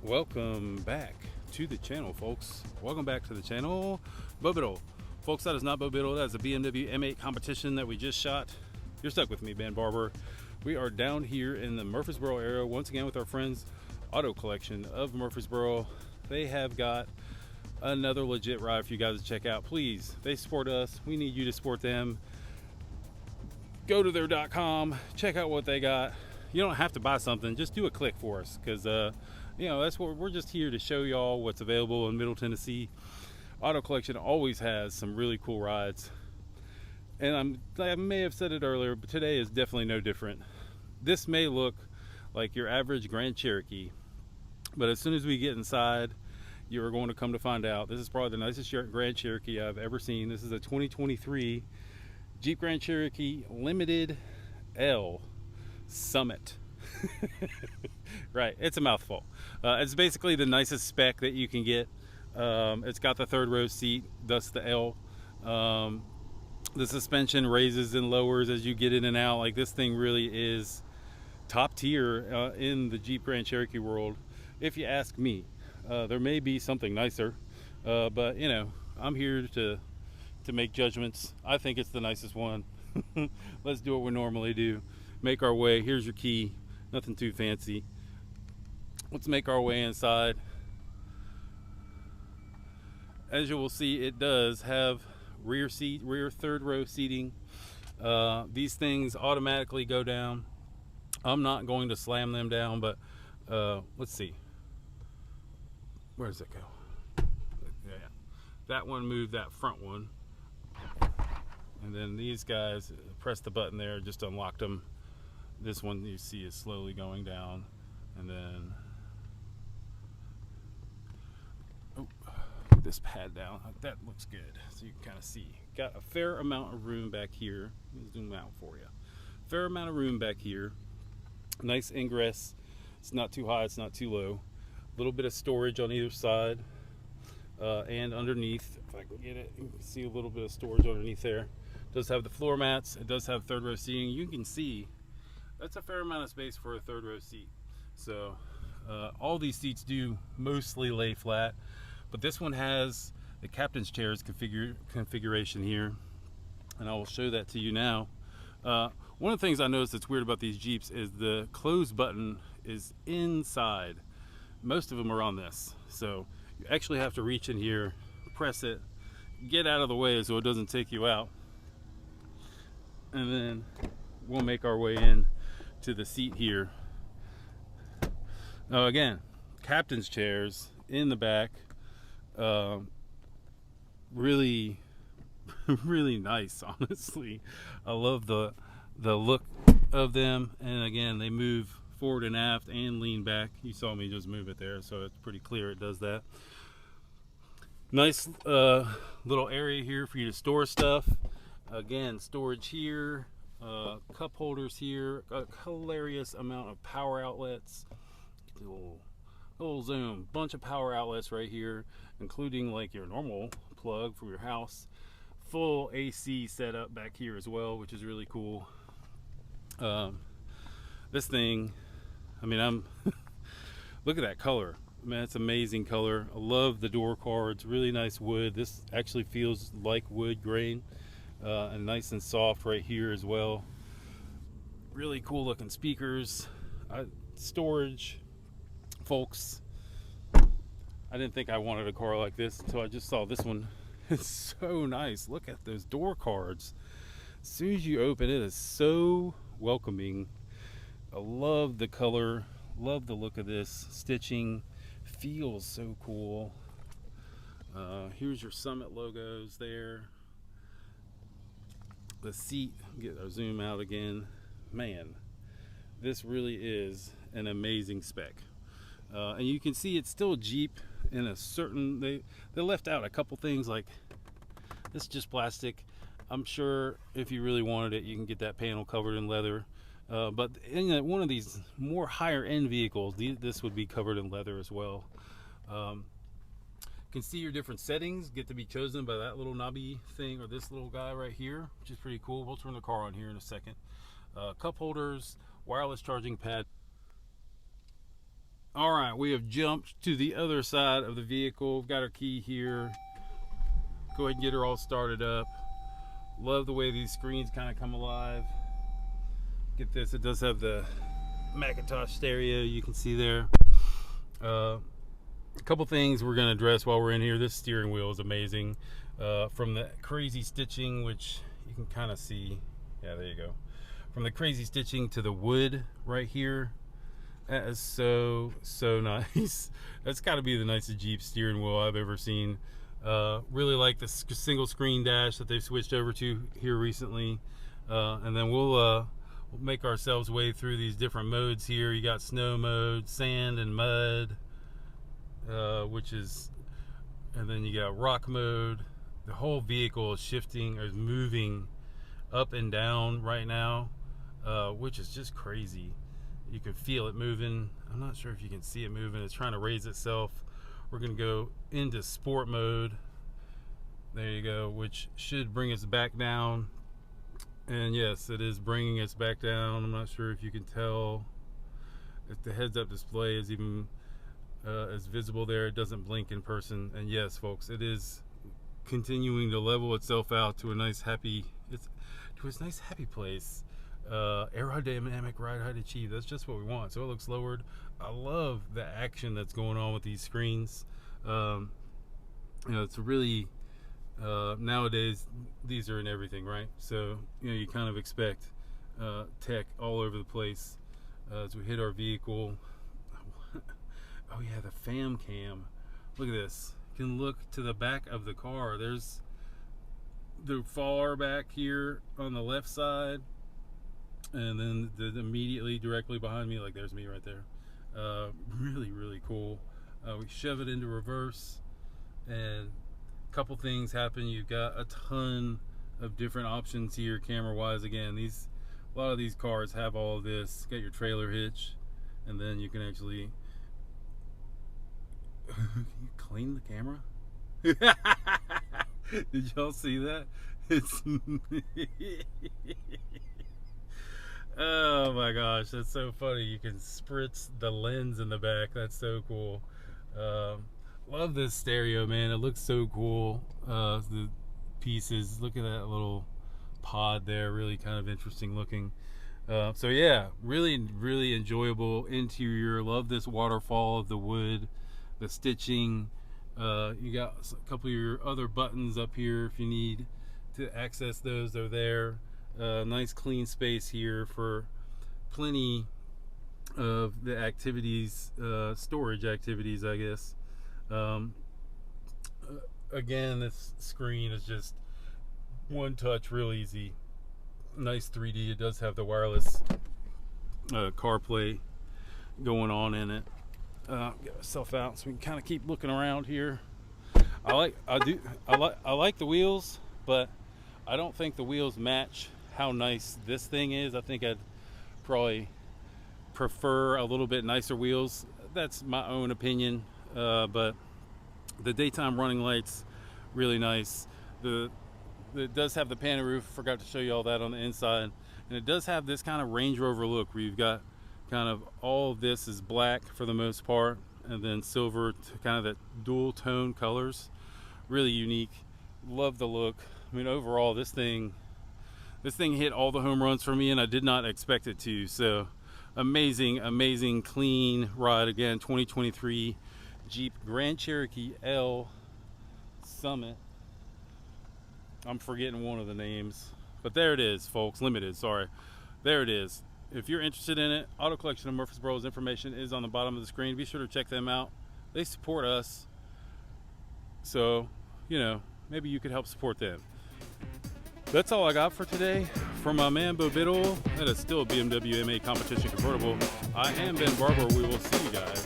Welcome back to the channel, folks. Welcome back to the channel. Bobito. Folks, that is not Bobito. That is a BMW M8 competition that we just shot. You're stuck with me, Ben Barbour. We are down here in the Murfreesboro area once again with our friends Auto Collection of Murfreesboro. They have got another legit ride for you guys to check out. Please, they support us. We need you to support them. Go to their.com, check out what they got. You don't have to buy something, just do a click for us, because you know, that's what we're just here to show y'all what's available in Middle Tennessee. Auto Collection always has some really cool rides, and I may have said it earlier, but today is definitely no different. This may look like your average Grand Cherokee, but as soon as we get inside, you are going to come to find out this is probably the nicest Grand Cherokee I've ever seen. This is a 2023 Jeep Grand Cherokee Limited L Summit. Right, it's a mouthful. It's basically the nicest spec that you can get. It's got the third row seat, thus the L. The suspension raises and lowers as you get in and out. Like, this thing really is top tier in the Jeep Grand Cherokee world, if you ask me. There may be something nicer, but you know, I'm here to make judgments. I think it's the nicest one. Let's do what we normally do. Make our way. Here's your key. Nothing too fancy. Let's make our way inside. As you will see, it does have rear third row seating. These things automatically go down. I'm not going to slam them down, but let's see. Where does it go? Yeah, that one moved, that front one. And then these guys, press the button there, just unlocked them. This one you see is slowly going down, and then put this pad down. That looks good, so you can kind of see. Got a fair amount of room back here. Let me zoom out for you. Fair amount of room back here. Nice ingress. It's not too high, it's not too low. A little bit of storage on either side and underneath. If I can get it, you can see a little bit of storage underneath there. It does have the floor mats. It does have third row seating. You can see that's a fair amount of space for a third row seat. So all these seats do mostly lay flat, but this one has the captain's chairs configuration here, and I will show that to you now. One of the things I noticed that's weird about these Jeeps is the close button is inside. Most of them are on this, so you actually have to reach in here, press it, get out of the way so it doesn't take you out, and then we'll make our way in to the seat here. Now again, captain's chairs in the back, really really nice, honestly. I love the look of them, and again, they move forward and aft and lean back. You saw me just move it there, so it's pretty clear it does that. Nice little area here for you to store stuff. Again, storage here, cup holders here, a hilarious amount of power outlets. Little zoom, bunch of power outlets right here, including like your normal plug for your house. Full AC setup back here as well, which is really cool. This thing, I mean, look at that color, man. It's amazing color. I love the door cards, really nice wood. This actually feels like wood grain, and nice and soft right here as well. Really cool looking speakers, storage. Folks, I didn't think I wanted a car like this until I just saw this one. It's so nice. Look at those door cards. As soon as you open it, it's so welcoming. I love the color, love the look of this. Stitching feels so cool. Here's your Summit logos there. The seat, get our zoom out again. Man, this really is an amazing spec. And you can see it's still a Jeep in a certain, they left out a couple things, like this is just plastic. I'm sure if you really wanted it, you can get that panel covered in leather. But in one of these more higher end vehicles, this would be covered in leather as well. You can see your different settings get to be chosen by that little knobby thing, or this little guy right here, which is pretty cool. We'll turn the car on here in a second. Cup holders, wireless charging pad. All right, we have jumped to the other side of the vehicle. We've got our key here. Go ahead and get her all started up. Love the way these screens kind of come alive. Get this, it does have the Macintosh stereo you can see there. A couple things we're going to address while we're in here. This steering wheel is amazing. From the crazy stitching, which you can kind of see. Yeah, there you go. From the crazy stitching to the wood right here. That is so nice. That's got to be the nicest Jeep steering wheel I've ever seen. Really like the single screen dash that they've switched over to here recently. And then we'll make ourselves way through these different modes here. You got snow mode, sand and mud, and then you got rock mode. The whole vehicle is shifting, or is moving up and down right now, which is just crazy. You can feel it moving. I'm not sure if you can see it moving. It's trying to raise itself. We're gonna go into sport mode. There you go, which should bring us back down. And yes, it is bringing us back down. I'm not sure if you can tell if the heads-up display is even as visible there. It doesn't blink in person. And yes, folks, it is continuing to level itself out to a nice happy place. Aerodynamic ride height achieved. That's just what we want. So it looks lowered. I love the action that's going on with these screens. You know, it's really nowadays these are in everything, right? So you know, you kind of expect tech all over the place. As we hit our vehicle. Oh yeah, the fam cam. Look at this. You can look to the back of the car. There's the far back here on the left side, and then immediately directly behind me, like there's me right there. Really cool. We shove it into reverse, and a couple things happen. You've got a ton of different options here camera wise. Again, a lot of these cars have all of this. Got your trailer hitch, and then you can actually clean the camera. Did y'all see that? It's oh my gosh, that's so funny. You can spritz the lens in the back. That's so cool. Love this stereo, man. It looks so cool. The pieces, look at that little pod there, really kind of interesting looking. So yeah, really enjoyable interior. Love this waterfall of the wood, the stitching. You got a couple of your other buttons up here if you need to access those. They're there. Nice clean space here for plenty of the activities, storage activities, I guess. Again, this screen is just one touch, real easy. Nice 3D. It does have the wireless CarPlay going on in it. Get myself out so we can kind of keep looking around here. I like the wheels, but I don't think the wheels match how nice this thing is. I think I'd probably prefer a little bit nicer wheels. That's my own opinion, but the daytime running lights, really nice. It does have the panoramic roof. Forgot to show you all that on the inside, and it does have this kind of Range Rover look where you've got kind of all of this is black for the most part, and then silver to kind of that dual tone colors. Really unique. Love the look. I mean, overall, this thing hit all the home runs for me, and I did not expect it to. So amazing clean ride. Again, 2023 Jeep Grand Cherokee L Summit. I'm forgetting one of the names, but there it is, folks. Limited, sorry. There it is. If you're interested in it, Auto Collection of Murfreesboro's information is on the bottom of the screen. Be sure to check them out. They support us, so you know, maybe you could help support them. That's all I got for today. From my man Bo Biddle, that is still a BMW M8 competition convertible. I am Ben Barbour. We will see you guys